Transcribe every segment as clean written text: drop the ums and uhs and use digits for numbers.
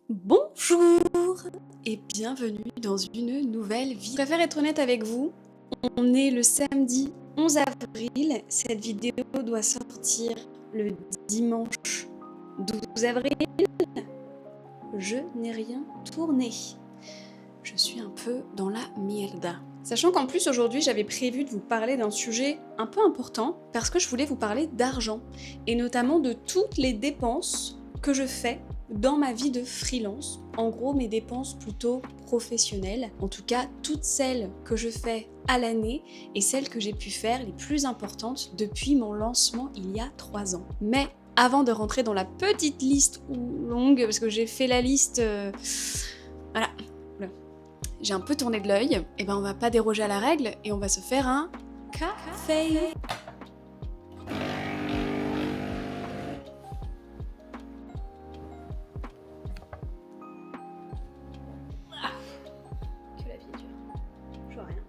Bonjour et bienvenue dans une nouvelle vie. Je préfère être honnête avec vous, on est le samedi 11 avril, cette vidéo doit sortir le dimanche 12 avril. Je n'ai rien tourné. Je suis un peu dans la mierda. Sachant qu'en plus aujourd'hui j'avais prévu de vous parler d'un sujet un peu important parce que je voulais vous parler d'argent et notamment de toutes les dépenses que je fais dans ma vie de freelance. En gros mes dépenses plutôt professionnelles, en tout cas toutes celles que je fais à l'année et celles que j'ai pu faire les plus importantes depuis mon lancement il y a 3 ans. Mais avant de rentrer dans la petite liste longue, parce que j'ai fait la liste... Voilà, j'ai un peu tourné de l'œil, et ben on va pas déroger à la règle et on va se faire un café. Que la vie est dure. Je vois rien.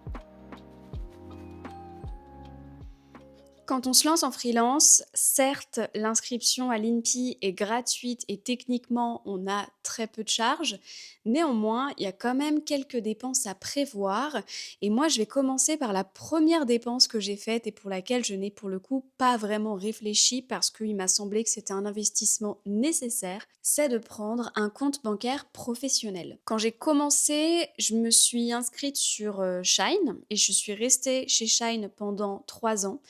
Quand on se lance en freelance, certes, l'inscription à l'INPI est gratuite et techniquement, on a très peu de charges. Néanmoins, il y a quand même quelques dépenses à prévoir. Et moi, je vais commencer par la première dépense que j'ai faite et pour laquelle je n'ai pour le coup pas vraiment réfléchi parce qu'il m'a semblé que c'était un investissement nécessaire. C'est de prendre un compte bancaire professionnel. Quand j'ai commencé, je me suis inscrite sur Shine et je suis restée chez Shine pendant 3 ans.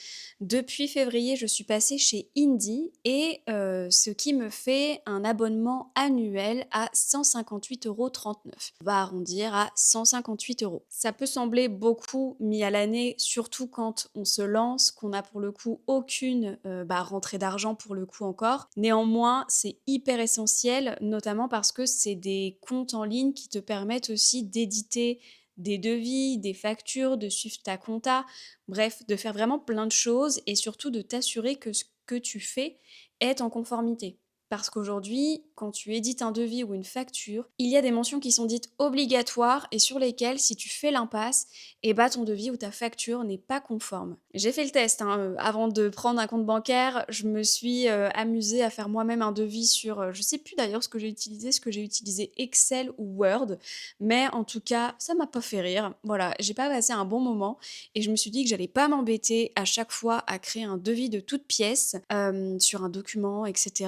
Depuis février, je suis passée chez Indie et ce qui me fait un abonnement annuel à 158,39 €. On va arrondir à 158 €. Ça peut sembler beaucoup mis à l'année, surtout quand on se lance, qu'on n'a pour le coup aucune rentrée d'argent pour le coup encore. Néanmoins, c'est hyper essentiel, notamment parce que c'est des comptes en ligne qui te permettent aussi d'éditer des devis, des factures, de suivre ta compta. Bref, de faire vraiment plein de choses et surtout de t'assurer que ce que tu fais est en conformité. Parce qu'aujourd'hui, quand tu édites un devis ou une facture, il y a des mentions qui sont dites obligatoires et sur lesquelles, si tu fais l'impasse, eh ben, ton devis ou ta facture n'est pas conforme. J'ai fait le test, avant de prendre un compte bancaire, je me suis amusée à faire moi-même un devis sur, je sais plus d'ailleurs ce que j'ai utilisé Excel ou Word, mais en tout cas, ça m'a pas fait rire. Voilà, j'ai pas passé un bon moment et je me suis dit que j'allais pas m'embêter à chaque fois à créer un devis de toute pièce sur un document, etc.,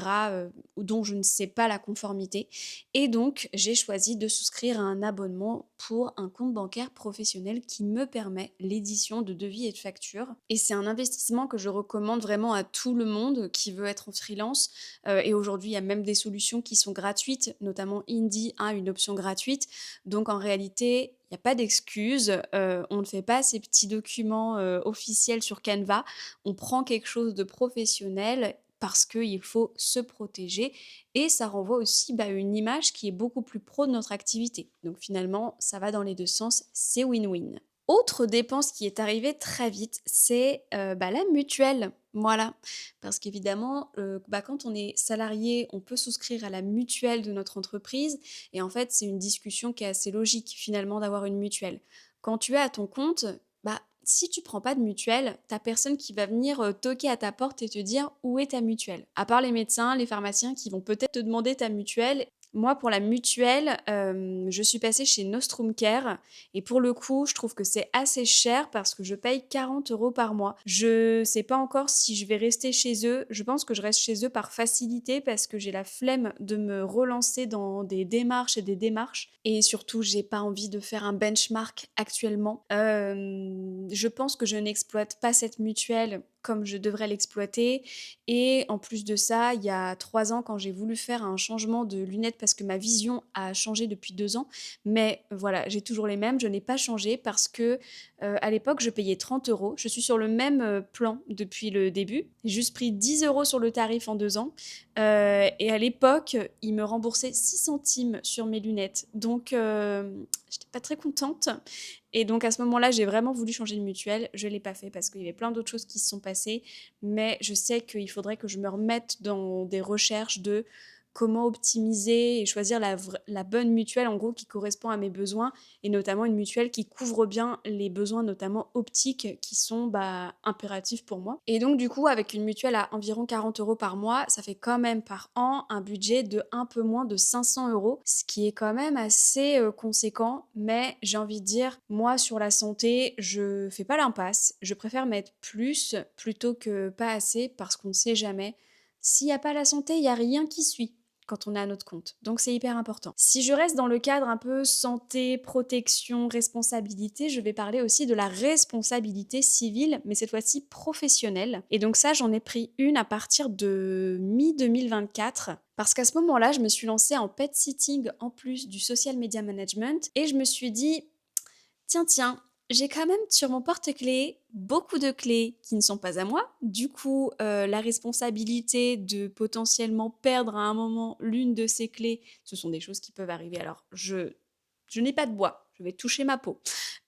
dont je ne sais pas la conformité. Et donc, j'ai choisi de souscrire à un abonnement pour un compte bancaire professionnel qui me permet l'édition de devis et de factures. Et c'est un investissement que je recommande vraiment à tout le monde qui veut être en freelance. Et aujourd'hui, il y a même des solutions qui sont gratuites, notamment Indie a une option gratuite. Donc en réalité, il n'y a pas d'excuse, on ne fait pas ces petits documents officiels sur Canva, on prend quelque chose de professionnel parce qu'il faut se protéger et ça renvoie aussi une image qui est beaucoup plus pro de notre activité. Donc finalement, ça va dans les deux sens, c'est win-win. Autre dépense qui est arrivée très vite, c'est la mutuelle. Voilà, parce qu'évidemment, quand on est salarié, on peut souscrire à la mutuelle de notre entreprise et en fait, c'est une discussion qui est assez logique finalement d'avoir une mutuelle. Quand tu es à ton compte, si tu prends pas de mutuelle, t'as personne qui va venir toquer à ta porte et te dire où est ta mutuelle. À part les médecins, les pharmaciens qui vont peut-être te demander ta mutuelle. Moi, pour la mutuelle, je suis passée chez Nostrum Care et pour le coup, je trouve que c'est assez cher parce que je paye 40 € par mois. Je sais pas encore si je vais rester chez eux. Je pense que je reste chez eux par facilité parce que j'ai la flemme de me relancer dans des démarches et des démarches. Et surtout, j'ai pas envie de faire un benchmark actuellement. Je pense que je n'exploite pas cette mutuelle comme je devrais l'exploiter. Et en plus de ça, il y a 3 ans, quand j'ai voulu faire un changement de lunettes parce que ma vision a changé depuis 2 ans, mais voilà, j'ai toujours les mêmes, je n'ai pas changé parce que à l'époque, je payais 30 €. Je suis sur le même plan depuis le début. J'ai juste pris 10 € sur le tarif en 2 ans. Et à l'époque, ils me remboursaient 6 centimes sur mes lunettes. Donc, j'étais pas très contente. Et donc à ce moment-là, j'ai vraiment voulu changer de mutuelle. Je ne l'ai pas fait parce qu'il y avait plein d'autres choses qui se sont passées. Mais je sais qu'il faudrait que je me remette dans des recherches de comment optimiser et choisir la bonne mutuelle, en gros, qui correspond à mes besoins et notamment une mutuelle qui couvre bien les besoins, notamment optiques, qui sont impératifs pour moi. Et donc, du coup, avec une mutuelle à environ 40 euros par mois, ça fait quand même par an un budget de un peu moins de 500 euros, ce qui est quand même assez conséquent. Mais j'ai envie de dire, moi, sur la santé, je fais pas l'impasse. Je préfère mettre plus plutôt que pas assez parce qu'on ne sait jamais. S'il n'y a pas la santé, il n'y a rien qui suit quand on est à notre compte. Donc c'est hyper important. Si je reste dans le cadre un peu santé, protection, responsabilité, je vais parler aussi de la responsabilité civile, mais cette fois-ci professionnelle. Et donc ça, j'en ai pris une à partir de mi-2024. Parce qu'à ce moment-là, je me suis lancée en pet sitting en plus du social media management et je me suis dit, tiens, j'ai quand même sur mon porte-clés beaucoup de clés qui ne sont pas à moi. Du coup, la responsabilité de potentiellement perdre à un moment l'une de ces clés, ce sont des choses qui peuvent arriver. Alors, je n'ai pas de bois, je vais toucher ma peau.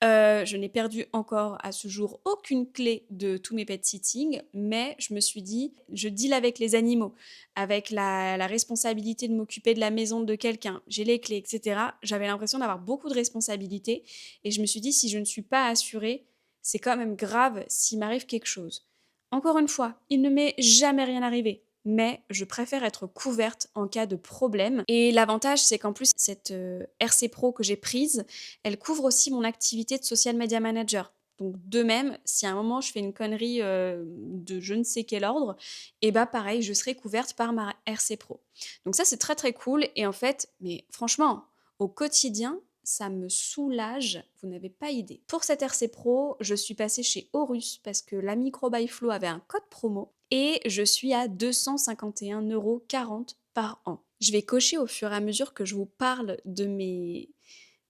Je n'ai perdu encore à ce jour aucune clé de tous mes pet sitting, mais je me suis dit, je deal avec les animaux, avec la responsabilité de m'occuper de la maison de quelqu'un, j'ai les clés, etc. J'avais l'impression d'avoir beaucoup de responsabilités et je me suis dit, si je ne suis pas assurée, c'est quand même grave s'il m'arrive quelque chose. Encore une fois, il ne m'est jamais rien arrivé, mais je préfère être couverte en cas de problème. Et l'avantage, c'est qu'en plus, cette RC Pro que j'ai prise, elle couvre aussi mon activité de social media manager. Donc de même, si à un moment je fais une connerie de je ne sais quel ordre, et bah pareil, je serai couverte par ma RC Pro. Donc ça, c'est très très cool. Et en fait, mais franchement, au quotidien, ça me soulage, vous n'avez pas idée. Pour cette RC Pro, je suis passée chez Horus parce que la Micro by Flow avait un code promo et je suis à 251,40 € par an. Je vais cocher au fur et à mesure que je vous parle de mes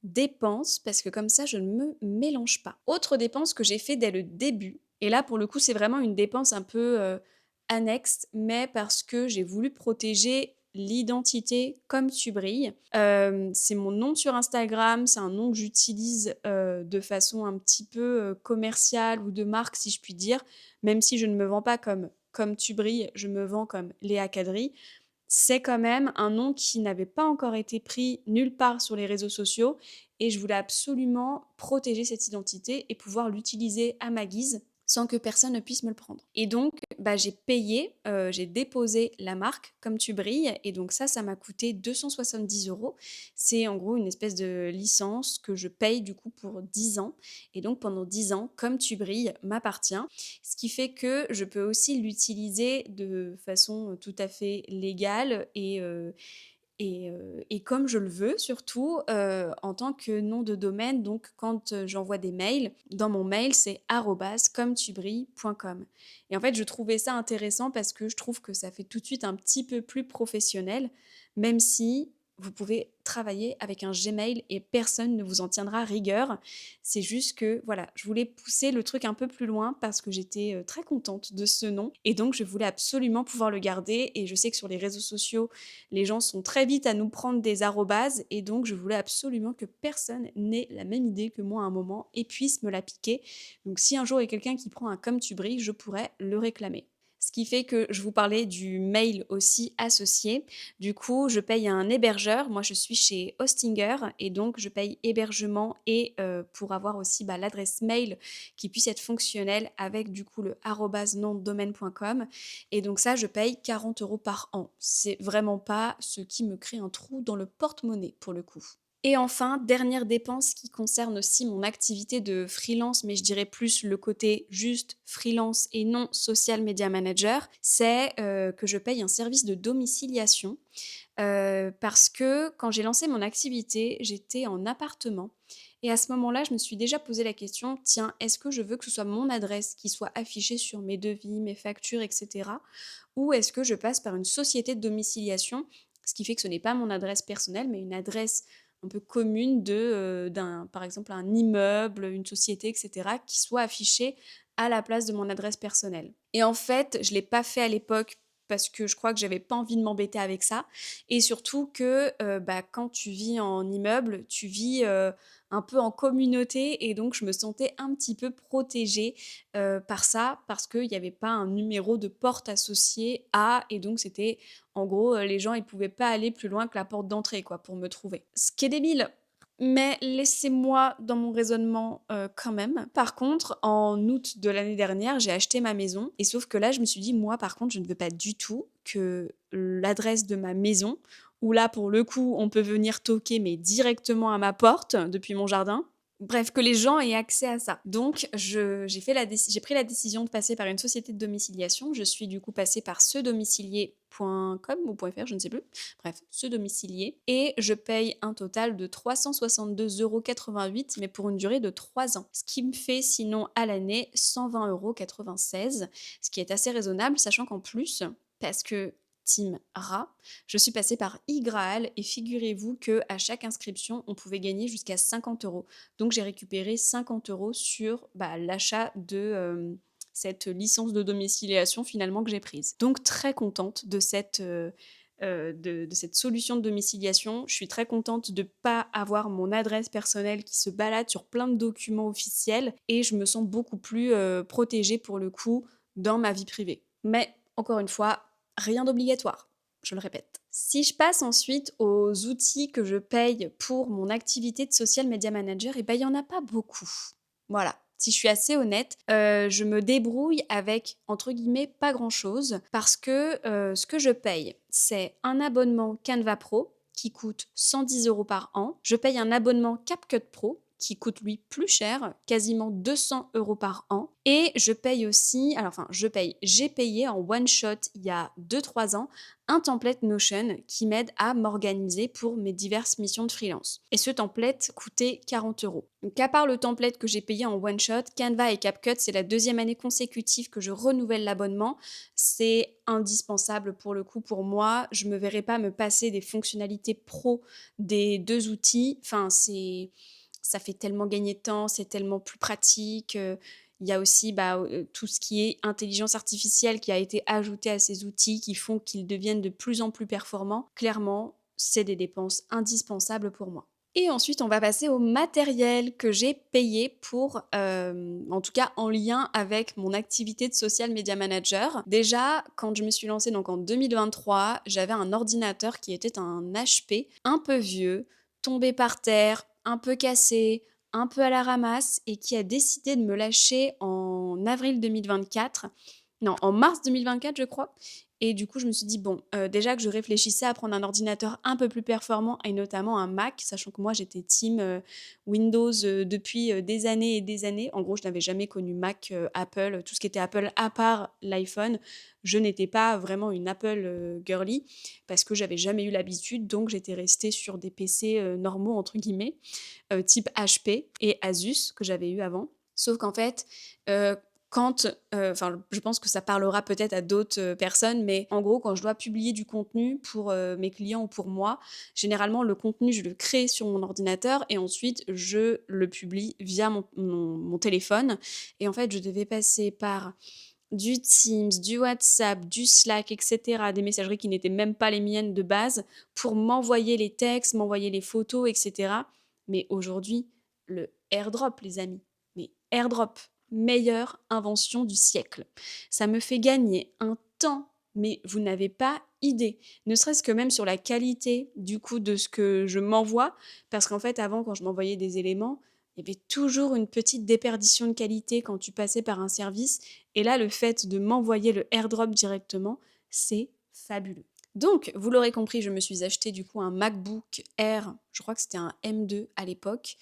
dépenses parce que comme ça, je ne me mélange pas. Autre dépense que j'ai fait dès le début, et là pour le coup, c'est vraiment une dépense un peu annexe, mais parce que j'ai voulu protéger l'identité comme tu brilles. C'est mon nom sur Instagram, c'est un nom que j'utilise de façon un petit peu commerciale ou de marque si je puis dire, même si je ne me vends pas comme tu brilles, je me vends comme Léa Cadry. C'est quand même un nom qui n'avait pas encore été pris nulle part sur les réseaux sociaux et je voulais absolument protéger cette identité et pouvoir l'utiliser à ma guise sans que personne ne puisse me le prendre. Et donc, j'ai payé, j'ai déposé la marque Comme tu brilles et donc ça m'a coûté 270 euros. C'est en gros une espèce de licence que je paye du coup pour 10 ans et donc pendant 10 ans, Comme tu brilles m'appartient. Ce qui fait que je peux aussi l'utiliser de façon tout à fait légale et comme je le veux surtout en tant que nom de domaine. Donc quand j'envoie des mails, dans mon mail c'est @commetubrilles.com. Et en fait je trouvais ça intéressant parce que je trouve que ça fait tout de suite un petit peu plus professionnel, même si vous pouvez travailler avec un Gmail et personne ne vous en tiendra rigueur. C'est juste que, voilà, je voulais pousser le truc un peu plus loin parce que j'étais très contente de ce nom et donc je voulais absolument pouvoir le garder. Et je sais que sur les réseaux sociaux, les gens sont très vite à nous prendre des arrobases et donc je voulais absolument que personne n'ait la même idée que moi à un moment et puisse me la piquer. Donc si un jour il y a quelqu'un qui prend un Comme tu brilles, je pourrais le réclamer. Ce qui fait que je vous parlais du mail aussi associé. Du coup, je paye un hébergeur. Moi, je suis chez Hostinger et donc je paye hébergement et pour avoir aussi l'adresse mail qui puisse être fonctionnelle avec du coup le @nom-de-domaine.com. Et donc ça, je paye 40 € par an. C'est vraiment pas ce qui me crée un trou dans le porte-monnaie pour le coup. Et enfin, dernière dépense qui concerne aussi mon activité de freelance, mais je dirais plus le côté juste freelance et non social media manager, c'est que je paye un service de domiciliation parce que quand j'ai lancé mon activité, j'étais en appartement et à ce moment-là, je me suis déjà posé la question, tiens, est-ce que je veux que ce soit mon adresse qui soit affichée sur mes devis, mes factures, etc. Ou est-ce que je passe par une société de domiciliation, ce qui fait que ce n'est pas mon adresse personnelle, mais une adresse un peu commune par exemple, un immeuble, une société, etc., qui soit affichée à la place de mon adresse personnelle. Et en fait, je ne l'ai pas fait à l'époque parce que je crois que j'avais pas envie de m'embêter avec ça et surtout que, quand tu vis en immeuble, tu vis, un peu en communauté et donc je me sentais un petit peu protégée, par ça, parce qu'il y avait pas un numéro de porte associé à et donc c'était en gros, les gens ils pouvaient pas aller plus loin que la porte d'entrée quoi pour me trouver. Ce qui est débile, mais laissez-moi dans mon raisonnement, quand même. Par contre, en août de l'année dernière, j'ai acheté ma maison et sauf que là, je me suis dit: «Moi, par contre, je ne veux pas du tout que l'adresse de ma maison» où là, pour le coup, on peut venir toquer, mais directement à ma porte, depuis mon jardin. Bref, que les gens aient accès à ça. Donc j'ai pris la décision de passer par une société de domiciliation. Je suis du coup passée par sedomicilier.com ou .fr, je ne sais plus. Bref, ce domicilié. Et je paye un total de 362,88 €, mais pour une durée de 3 ans. Ce qui me fait sinon à l'année 120,96 €, ce qui est assez raisonnable, sachant qu'en plus, parce que Team Rat, je suis passée par iGraal et figurez-vous que à chaque inscription, on pouvait gagner jusqu'à 50 €. Donc j'ai récupéré 50 € sur l'achat de cette licence de domiciliation finalement que j'ai prise. Donc très contente de cette solution de domiciliation. Je suis très contente de ne pas avoir mon adresse personnelle qui se balade sur plein de documents officiels et je me sens beaucoup plus protégée pour le coup dans ma vie privée. Mais encore une fois, rien d'obligatoire, je le répète. Si je passe ensuite aux outils que je paye pour mon activité de social media manager, il y en a pas beaucoup. Voilà. Si je suis assez honnête, je me débrouille avec, entre guillemets, pas grand-chose parce que ce que je paye, c'est un abonnement Canva Pro qui coûte 110 € par an. Je paye un abonnement CapCut Pro qui coûte lui plus cher, quasiment 200 € par an. Et je paye aussi, j'ai payé en one shot il y a 2-3 ans un template Notion qui m'aide à m'organiser pour mes diverses missions de freelance. Et ce template coûtait 40 €. Donc à part le template que j'ai payé en one shot, Canva et CapCut, c'est la 2e année consécutive que je renouvelle l'abonnement. C'est indispensable pour le coup pour moi. Je me verrai pas me passer des fonctionnalités pro des 2 outils. Ça fait tellement gagner de temps, c'est tellement plus pratique. Il y a aussi tout ce qui est intelligence artificielle qui a été ajouté à ces outils qui font qu'ils deviennent de plus en plus performants. Clairement, c'est des dépenses indispensables pour moi. Et ensuite, on va passer au matériel que j'ai payé pour, en tout cas en lien avec mon activité de social media manager. Déjà, quand je me suis lancée donc en 2023, j'avais un ordinateur qui était un HP, un peu vieux, tombé par terre, un peu cassé, un peu à la ramasse et qui a décidé de me lâcher en avril 2024. Non, en mars 2024, je crois. Et du coup, je me suis dit, bon, déjà que je réfléchissais à prendre un ordinateur un peu plus performant et notamment un Mac, sachant que moi, j'étais team Windows depuis des années et des années. En gros, je n'avais jamais connu Mac, Apple, tout ce qui était Apple à part l'iPhone. Je n'étais pas vraiment une Apple girly parce que j'avais jamais eu l'habitude, donc j'étais restée sur des PC normaux, entre guillemets, type HP et Asus que j'avais eu avant. Sauf qu'en fait, quand, je pense que ça parlera peut-être à d'autres personnes, mais en gros, quand je dois publier du contenu pour mes clients ou pour moi, généralement, le contenu, je le crée sur mon ordinateur et ensuite, je le publie via mon téléphone. Et en fait, je devais passer par du Teams, du WhatsApp, du Slack, etc., des messageries qui n'étaient même pas les miennes de base, pour m'envoyer les textes, m'envoyer les photos, etc. Mais aujourd'hui, le airdrop, les amis, mais airdrop, meilleure invention du siècle. Ça me fait gagner un temps, mais vous n'avez pas idée. Ne serait-ce que même sur la qualité du coup de ce que je m'envoie, parce qu'en fait avant quand je m'envoyais des éléments, il y avait toujours une petite déperdition de qualité quand tu passais par un service. Et là, le fait de m'envoyer le airdrop directement, c'est fabuleux. Donc, vous l'aurez compris, je me suis acheté du coup un MacBook Air, je crois que c'était un M2 à l'époque.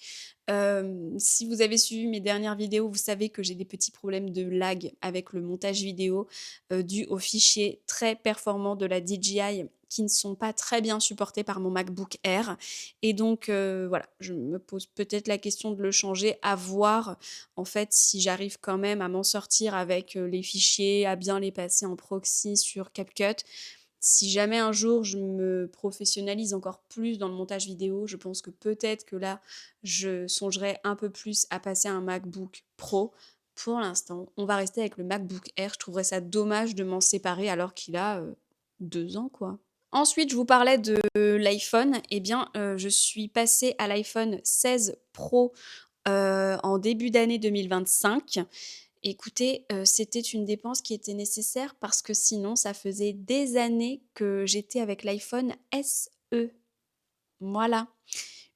Si vous avez suivi mes dernières vidéos, vous savez que j'ai des petits problèmes de lag avec le montage vidéo dû aux fichiers très performants de la DJI qui ne sont pas très bien supportés par mon MacBook Air. Et donc, voilà, je me pose peut-être la question de le changer, à voir en fait si j'arrive quand même à m'en sortir avec les fichiers, à bien les passer en proxy sur CapCut. Si jamais un jour je me professionnalise encore plus dans le montage vidéo, je pense que peut-être que là, je songerai un peu plus à passer à un MacBook Pro pour l'instant, on va rester avec le MacBook Air. Je trouverais ça dommage de m'en séparer alors qu'il a 2 ans, quoi. Ensuite, je vous parlais de l'iPhone. Eh bien, je suis passée à l'iPhone 16 Pro en début d'année 2025. Écoutez, c'était une dépense qui était nécessaire parce que sinon, ça faisait des années que j'étais avec l'iPhone SE. Voilà,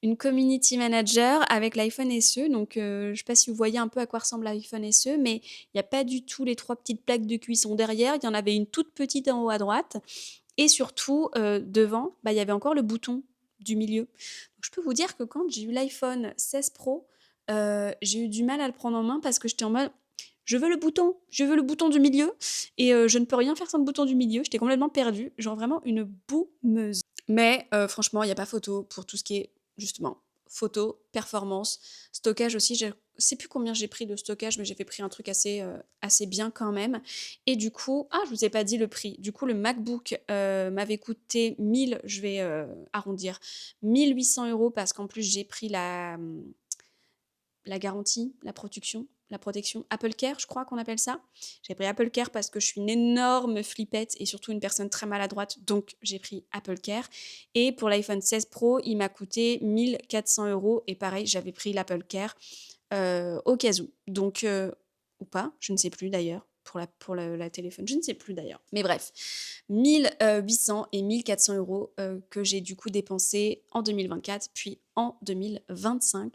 une community manager avec l'iPhone SE. Donc, je ne sais pas si vous voyez un peu à quoi ressemble l'iPhone SE, mais il n'y a pas du tout les 3 petites plaques de cuisson derrière. Il y en avait une toute petite en haut à droite et surtout, devant, bah, il y avait encore le bouton du milieu. Donc je peux vous dire que quand j'ai eu l'iPhone 16 Pro, j'ai eu du mal à le prendre en main parce que j'étais en mode: je veux le bouton du milieu et je ne peux rien faire sans le bouton du milieu». J'étais complètement perdue, genre vraiment une boumeuse. Mais franchement, il y a pas photo pour tout ce qui est justement photo, performance, stockage aussi. Je sais plus combien j'ai pris de stockage, mais j'ai pris un truc assez bien quand même. Et du coup, je vous ai pas dit le prix. Du coup, le MacBook m'avait coûté 1000, je vais arrondir, 1800 euros parce qu'en plus j'ai pris la garantie, la protection Apple Care, je crois qu'on appelle ça. J'ai pris Apple Care parce que je suis une énorme flippette et surtout une personne très maladroite, donc j'ai pris Apple Care. Et pour l'iPhone 16 Pro, il m'a coûté 1400 euros et pareil, j'avais pris l'Apple Care au cas où. Donc, ou pas, je ne sais plus d'ailleurs. Pour la téléphone, je ne sais plus d'ailleurs. Mais bref, 1800 et 1400 euros que j'ai du coup dépensé en 2024, puis en 2025.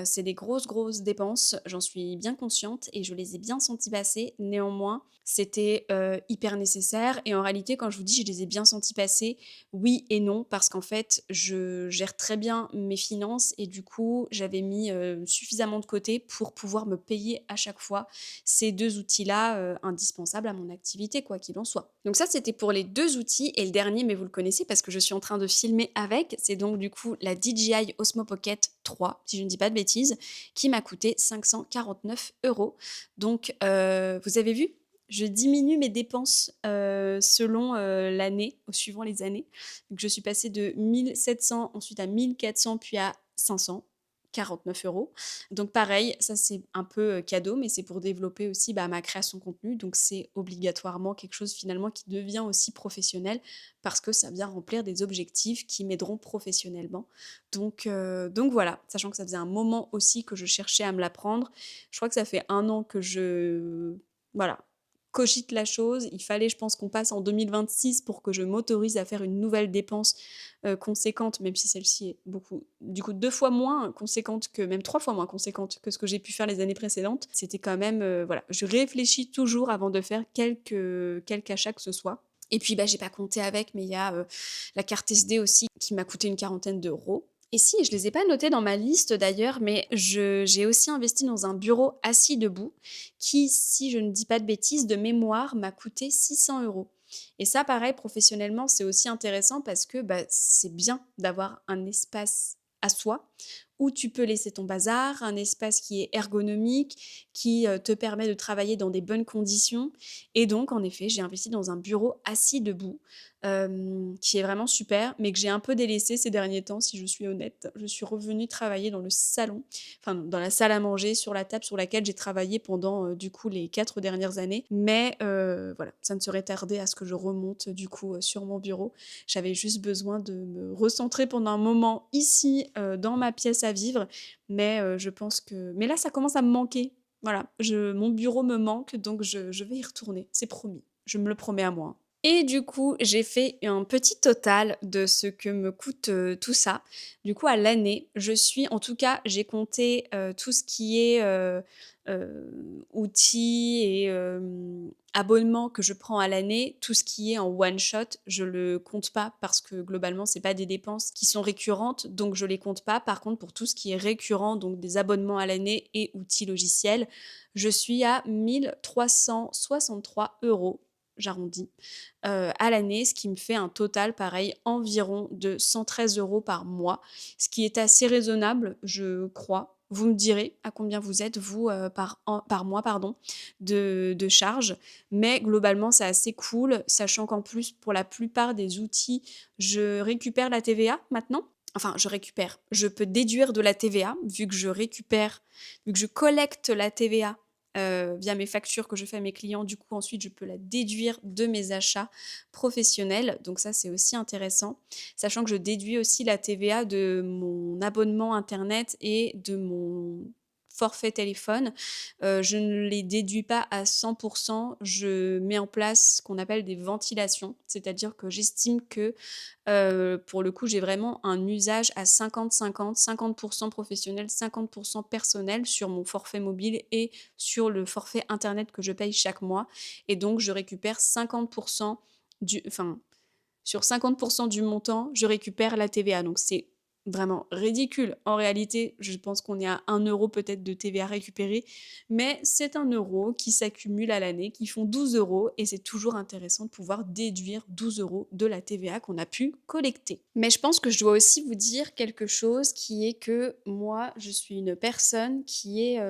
C'est des grosses dépenses, j'en suis bien consciente et je les ai bien senties passer. Néanmoins, c'était hyper nécessaire et en réalité, quand je vous dis je les ai bien senties passer, oui et non, parce qu'en fait, je gère très bien mes finances et du coup, j'avais mis suffisamment de côté pour pouvoir me payer à chaque fois ces 2 outils-là indispensables à mon activité, quoi qu'il en soit. Donc ça, c'était pour les 2 outils et le dernier, mais vous le connaissez parce que je suis en train de filmer avec, c'est donc du coup la DJI Osmo Pocket 3, si je ne dis pas de bêtises, qui m'a coûté 549 euros. Donc, vous avez vu, je diminue mes dépenses selon l'année, suivant les années. Donc, je suis passée de 1700, ensuite à 1400, puis à 549 euros. Donc pareil, ça c'est un peu cadeau, mais c'est pour développer aussi ma création de contenu. Donc c'est obligatoirement quelque chose finalement qui devient aussi professionnel parce que ça vient remplir des objectifs qui m'aideront professionnellement. Donc voilà, sachant que ça faisait un moment aussi que je cherchais à me l'apprendre. Je crois que ça fait 1 an que voilà, cogite la chose. Il fallait, je pense, qu'on passe en 2026 pour que je m'autorise à faire une nouvelle dépense conséquente, même si celle-ci est du coup 2 fois moins conséquente que, même 3 fois moins conséquente que ce que j'ai pu faire les années précédentes. C'était quand même, voilà, je réfléchis toujours avant de faire quelque achat que ce soit. Et puis, j'ai pas compté avec, mais il y a la carte SD aussi qui m'a coûté une quarantaine d'euros. Et si, je les ai pas notés dans ma liste d'ailleurs, mais j'ai aussi investi dans un bureau assis debout qui, si je ne dis pas de bêtises, de mémoire, m'a coûté 600 euros. Et ça, pareil, professionnellement, c'est aussi intéressant parce que c'est bien d'avoir un espace à soi où tu peux laisser ton bazar, un espace qui est ergonomique, qui te permet de travailler dans des bonnes conditions. Et donc, en effet, j'ai investi dans un bureau assis debout qui est vraiment super, mais que j'ai un peu délaissé ces derniers temps, si je suis honnête. Je suis revenue travailler dans le salon, enfin dans la salle à manger, sur la table sur laquelle j'ai travaillé pendant du coup les 4 dernières années. Mais voilà, ça ne serait tardé à ce que je remonte du coup sur mon bureau. J'avais juste besoin de me recentrer pendant un moment ici dans ma pièce à vivre, mais je pense que... Mais là, ça commence à me manquer. Voilà, mon bureau me manque, donc je vais y retourner, c'est promis. Je me le promets à moi. Et du coup, j'ai fait un petit total de ce que me coûte tout ça. Du coup, à l'année, en tout cas, j'ai compté tout ce qui est outils et abonnements que je prends à l'année. Tout ce qui est en one shot, je le compte pas parce que globalement, c'est pas des dépenses qui sont récurrentes, donc je les compte pas. Par contre, pour tout ce qui est récurrent, donc des abonnements à l'année et outils logiciels, je suis à 1363 euros, j'arrondis, à l'année, ce qui me fait un total, pareil, environ de 113 euros par mois, ce qui est assez raisonnable, je crois. Vous me direz à combien vous êtes, vous, par mois, pardon, de charges. Mais globalement, c'est assez cool, sachant qu'en plus, pour la plupart des outils, je récupère la TVA maintenant. Enfin, je peux déduire de la TVA, vu que je collecte la TVA via mes factures que je fais à mes clients. Du coup, ensuite, je peux la déduire de mes achats professionnels. Donc ça, c'est aussi intéressant. Sachant que je déduis aussi la TVA de mon abonnement internet et de mon forfait téléphone. Je ne les déduis pas à 100. Je mets en place ce qu'on appelle des ventilations. C'est-à-dire que j'estime que, pour le coup, j'ai vraiment un usage à 50-50, 50 professionnel, 50 personnel sur mon forfait mobile et sur le forfait internet que je paye chaque mois. Et donc je récupère 50 du enfin, sur 50 du montant, je récupère la TVA. Donc c'est vraiment ridicule. En réalité, je pense qu'on est à 1 € peut-être de TVA récupérée, mais c'est 1 € qui s'accumule à l'année, qui font 12 € et c'est toujours intéressant de pouvoir déduire 12 € de la TVA qu'on a pu collecter. Mais je pense que je dois aussi vous dire quelque chose qui est que moi, je suis une personne qui ait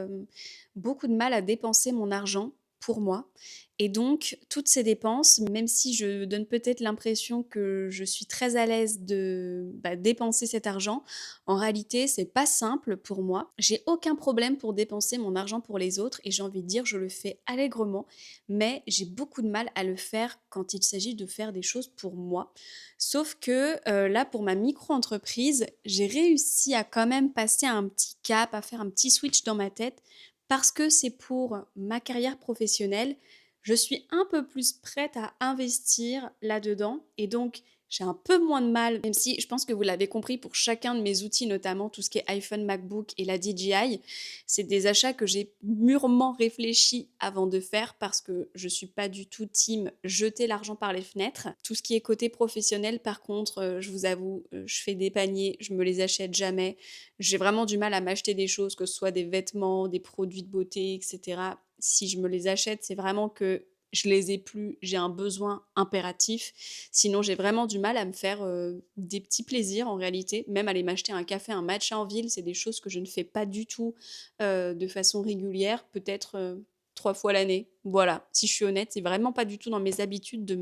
beaucoup de mal à dépenser mon argent pour moi. Et donc, toutes ces dépenses, même si je donne peut-être l'impression que je suis très à l'aise de dépenser cet argent, en réalité, c'est pas simple pour moi. J'ai aucun problème pour dépenser mon argent pour les autres et j'ai envie de dire, je le fais allègrement, mais j'ai beaucoup de mal à le faire quand il s'agit de faire des choses pour moi. Sauf que là, pour ma micro-entreprise, j'ai réussi à quand même passer un petit cap, à faire un petit switch dans ma tête parce que c'est pour ma carrière professionnelle. Je suis un peu plus prête à investir là-dedans et donc j'ai un peu moins de mal, même si je pense que vous l'avez compris pour chacun de mes outils, notamment tout ce qui est iPhone, MacBook et la DJI, c'est des achats que j'ai mûrement réfléchi avant de faire parce que je suis pas du tout team jeter l'argent par les fenêtres. Tout ce qui est côté professionnel, par contre, je vous avoue, je fais des paniers, je me les achète jamais. J'ai vraiment du mal à m'acheter des choses, que ce soit des vêtements, des produits de beauté, etc. Si je me les achète, c'est vraiment que je les ai plus, j'ai un besoin impératif. Sinon, j'ai vraiment du mal à me faire des petits plaisirs en réalité. Même aller m'acheter un café, un matcha en ville, c'est des choses que je ne fais pas du tout de façon régulière, peut-être 3 fois l'année. Voilà, si je suis honnête, c'est vraiment pas du tout dans mes habitudes de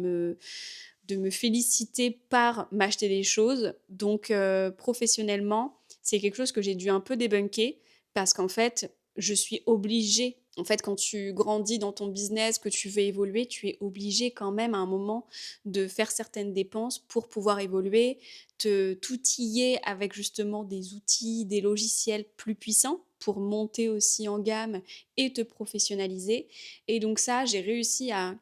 me féliciter par m'acheter des choses. Donc, professionnellement, c'est quelque chose que j'ai dû un peu débunker parce qu'en fait, je suis obligée. En fait, quand tu grandis dans ton business, que tu veux évoluer, tu es obligé quand même à un moment de faire certaines dépenses pour pouvoir évoluer, te t'outiller avec justement des outils, des logiciels plus puissants pour monter aussi en gamme et te professionnaliser. Et donc ça, j'ai réussi à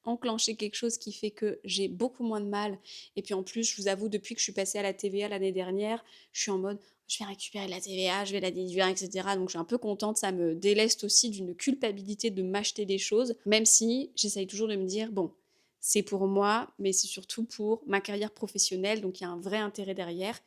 enclencher quelque chose qui fait que j'ai beaucoup moins de mal. Et puis en plus, je vous avoue, depuis que je suis passée à la TVA l'année dernière, je suis en mode, je vais récupérer de la TVA, je vais la déduire, etc. Donc je suis un peu contente, ça me déleste aussi d'une culpabilité de m'acheter des choses, même si j'essaye toujours de me dire, bon, c'est pour moi, mais c'est surtout pour ma carrière professionnelle, donc il y a un vrai intérêt derrière.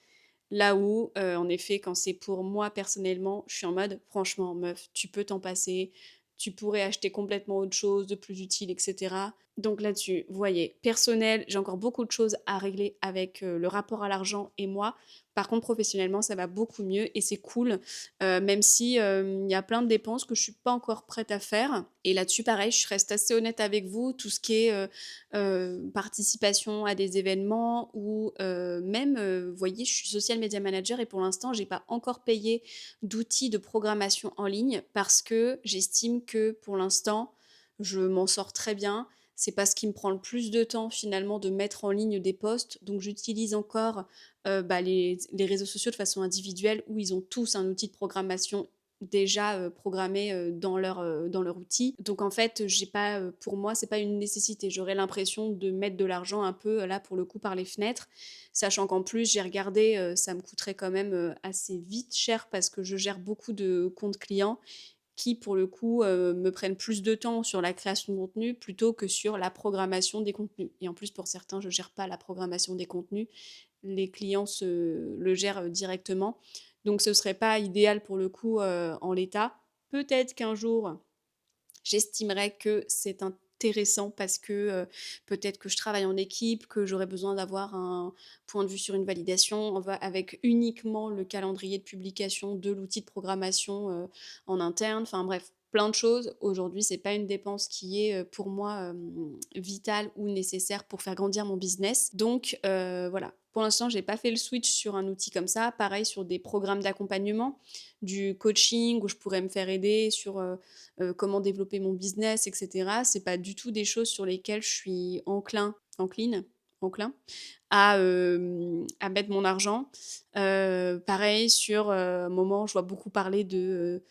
Là où, en effet, quand c'est pour moi personnellement, je suis en mode: «Franchement meuf, tu peux t'en passer, tu pourrais acheter complètement autre chose de plus utile et cetera». Donc là-dessus, vous voyez, personnel, j'ai encore beaucoup de choses à régler avec, le rapport à l'argent et moi. Par contre, professionnellement, ça va beaucoup mieux et c'est cool, même si, il y a plein de dépenses que je suis pas encore prête à faire et là-dessus, pareil, je reste assez honnête avec vous. Tout ce qui est, participation à des événements ou même, vous voyez, je suis social media manager et pour l'instant, j'ai pas encore payé d'outils de programmation en ligne parce que j'estime que pour l'instant, je m'en sors très bien. C'est pas ce qui me prend le plus de temps finalement de mettre en ligne des posts. Donc j'utilise encore les réseaux sociaux de façon individuelle où ils ont tous un outil de programmation déjà programmé dans leur outil. Donc en fait, j'ai pas, pour moi, c'est pas une nécessité. J'aurais l'impression de mettre de l'argent un peu là pour le coup par les fenêtres, sachant qu'en plus j'ai regardé, ça me coûterait quand même assez vite cher parce que je gère beaucoup de comptes clients qui pour le coup me prennent plus de temps sur la création de contenu plutôt que sur la programmation des contenus. Et en plus pour certains, je gère pas la programmation des contenus, les clients le gèrent directement. Donc ce serait pas idéal pour le coup en l'état. Peut-être qu'un jour, j'estimerais que c'est intéressant parce que peut-être que je travaille en équipe, que j'aurais besoin d'avoir un point de vue sur une validation avec uniquement le calendrier de publication de l'outil de programmation en interne. Enfin bref, plein de choses. Aujourd'hui, c'est pas une dépense qui est pour moi vitale ou nécessaire pour faire grandir mon business. Donc voilà, Pour l'instant, j'ai pas fait le switch sur un outil comme ça. Pareil sur des programmes d'accompagnement, du coaching où je pourrais me faire aider sur, comment développer mon business et cetera. C'est pas du tout des choses sur lesquelles je suis enclin à mettre mon argent. Pareil sur, un moment, je vois beaucoup parler de,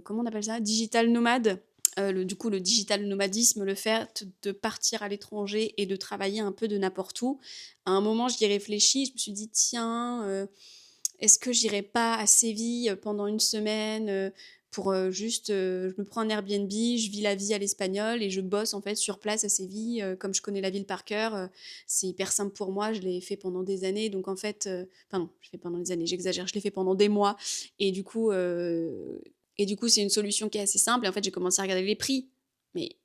comment on appelle ça? Digital nomade. Le digital nomadisme, le fait de partir à l'étranger et de travailler un peu de n'importe où. À un moment, j'y ai réfléchi, je me suis dit: «Tiens, est-ce que j'irai pas à Séville, pendant une semaine, pour, juste, je me prends un Airbnb, je vis la vie à l'espagnole et je bosse, en fait, sur place à Séville, comme je connais la ville par cœur, c'est hyper simple pour moi, je l'ai fait pendant des années donc en fait, enfin non, je l'ai fait pendant des années, j'exagère, je l'ai fait pendant des mois et du coup, heu et du coup, c'est une solution qui est assez simple et en fait, j'ai commencé à regarder les prix. Mais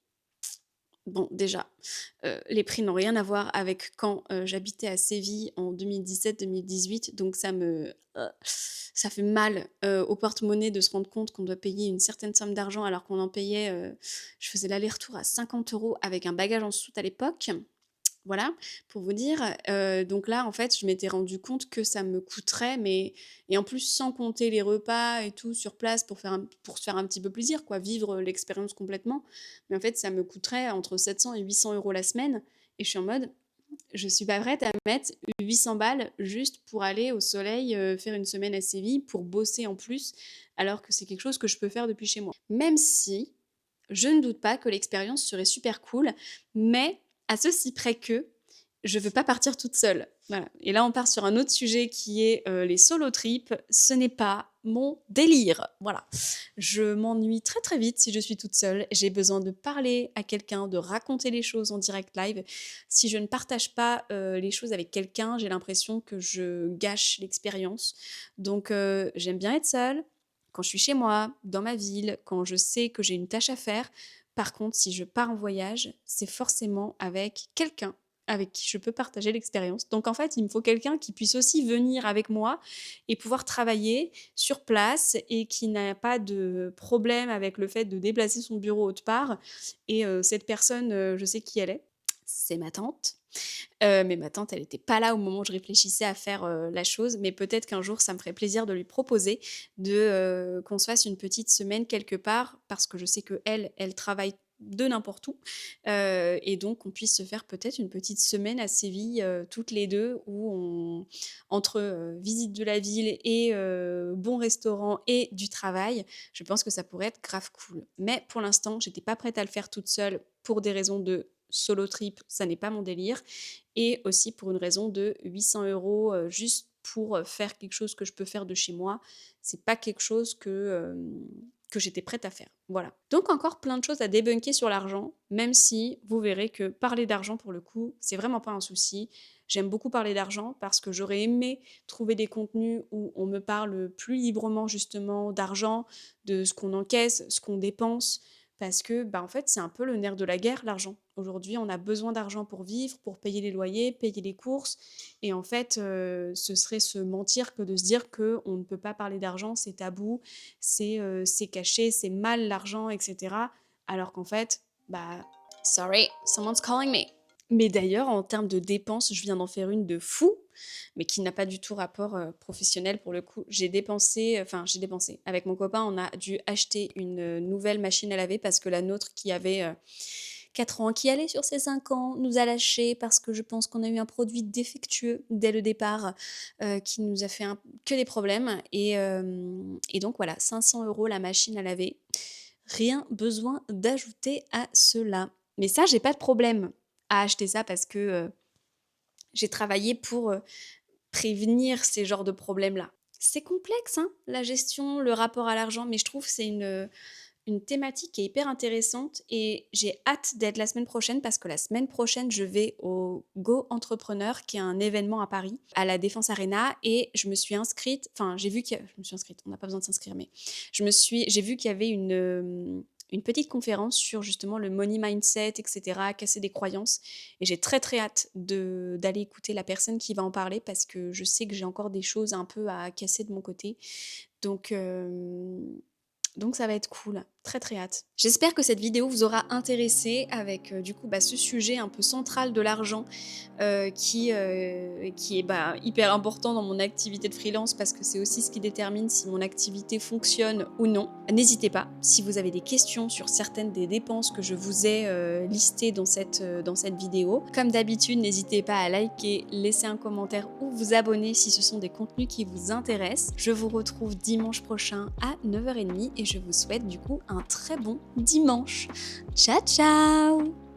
bon, déjà, les prix n'ont rien à voir avec quand, j'habitais à Séville en 2017-2018 donc ça fait mal, au porte-monnaie de se rendre compte qu'on doit payer une certaine somme d'argent alors qu'on en payait, je faisais l'aller-retour à 50 € avec un bagage en soute à l'époque. Voilà, pour vous dire, donc là, en fait, je m'étais rendu compte que ça me coûterait mais et en plus sans compter les repas et tout sur place pour se faire un petit peu plaisir quoi, vivre, l'expérience complètement. Mais en fait, ça me coûterait entre 700 et 800 € la semaine et je suis en mode: «Je suis pas prête à mettre 800 balles juste pour aller au soleil, faire une semaine à Séville pour bosser en plus, alors que c'est quelque chose que je peux faire depuis chez moi». Même si je ne doute pas que l'expérience serait super cool, mais à ceci près que je veux pas partir toute seule. Voilà. Et là, on part sur un autre sujet qui est les solo trips. Ce n'est pas mon délire. Voilà. Je m'ennuie très très vite si je suis toute seule. J'ai besoin de parler à quelqu'un, de raconter les choses en direct live. Si je ne partage pas les choses avec quelqu'un, j'ai l'impression que je gâche l'expérience. Donc, j'aime bien être seule quand je suis chez moi, dans ma ville, quand je sais que j'ai une tâche à faire. Par contre, si je pars en voyage, c'est forcément avec quelqu'un avec qui je peux partager l'expérience. Donc en fait, il me faut quelqu'un qui puisse aussi venir avec moi et pouvoir travailler sur place et qui n'a pas de problème avec le fait de déplacer son bureau autre part. Et cette personne, je sais qui elle est. C'est ma tante. Mais ma tante, elle était pas là au moment où je réfléchissais à faire, la chose, mais peut-être qu'un jour, ça me ferait plaisir de lui proposer qu'on se fasse une petite semaine quelque part parce que je sais qu'elle, elle travaille de n'importe où, et donc qu'on puisse se faire peut-être une petite semaine à Séville, toutes les 2 où on entre, visite de la ville et bons restaurants et du travail, je pense que ça pourrait être grave cool. Mais pour l'instant, j'étais pas prête à le faire toute seule pour des raisons de solo trip, ça n'est pas mon délire et aussi pour une raison de 800 €, juste pour, faire quelque chose que je peux faire de chez moi. C'est pas quelque chose que j'étais prête à faire. Voilà. Donc encore plein de choses à débunker sur l'argent, même si vous verrez que parler d'argent pour le coup, c'est vraiment pas un souci. J'aime beaucoup parler d'argent parce que j'aurais aimé trouver des contenus où on me parle plus librement justement d'argent, de ce qu'on encaisse, ce qu'on dépense, parce que, bah, en fait, c'est un peu le nerf de la guerre, l'argent. Aujourd'hui, on a besoin d'argent pour vivre, pour payer les loyers, payer les courses et en fait, ce serait se mentir que de se dire que on ne peut pas parler d'argent, c'est tabou, c'est caché, c'est mal l'argent et cetera. Alors qu'en fait, bah, sorry, someone's calling me. Mais d'ailleurs, en termes de dépenses, je viens d'en faire une de fou, mais qui n'a pas du tout rapport, professionnel pour le coup. J'ai dépensé. Avec mon copain, on a dû acheter une, nouvelle machine à laver parce que la nôtre qui avait, 4 ans, qui allait sur ses 5 ans, nous a lâchés parce que je pense qu'on a eu un produit défectueux dès le départ, qui nous a fait que des problèmes et donc voilà, 500 € la machine à laver. Rien besoin d'ajouter à cela. Mais ça, j'ai pas de problème à acheter ça parce que, j'ai travaillé pour, prévenir ces genres de problèmes-là. C'est complexe, hein, la gestion, le rapport à l'argent, mais je trouve que c'est une thématique qui est hyper intéressante et j'ai hâte d'être la semaine prochaine parce que la semaine prochaine, je vais au Go Entrepreneur, qui est un événement à Paris, à la Défense Arena et je me suis inscrite, enfin j'ai vu qu'il y a je me suis inscrite, on n'a pas besoin de s'inscrire, mais j'ai vu qu'il y avait une petite conférence sur justement le money mindset, et cetera, casser des croyances et j'ai très, très hâte d'aller écouter la personne qui va en parler parce que je sais que j'ai encore des choses un peu à casser de mon côté donc hem donc ça va être cool. Très très hâte. J'espère que cette vidéo vous aura intéressé avec du coup ce sujet un peu central de l'argent qui est hyper important dans mon activité de freelance parce que c'est aussi ce qui détermine si mon activité fonctionne ou non. N'hésitez pas, si vous avez des questions sur certaines des dépenses que je vous ai listées dans cette vidéo. Comme d'habitude, n'hésitez pas à liker, laisser un commentaire ou vous abonner si ce sont des contenus qui vous intéressent. Je vous retrouve dimanche prochain à 9h30 et je vous souhaite du coup un très bon dimanche. Ciao ciao!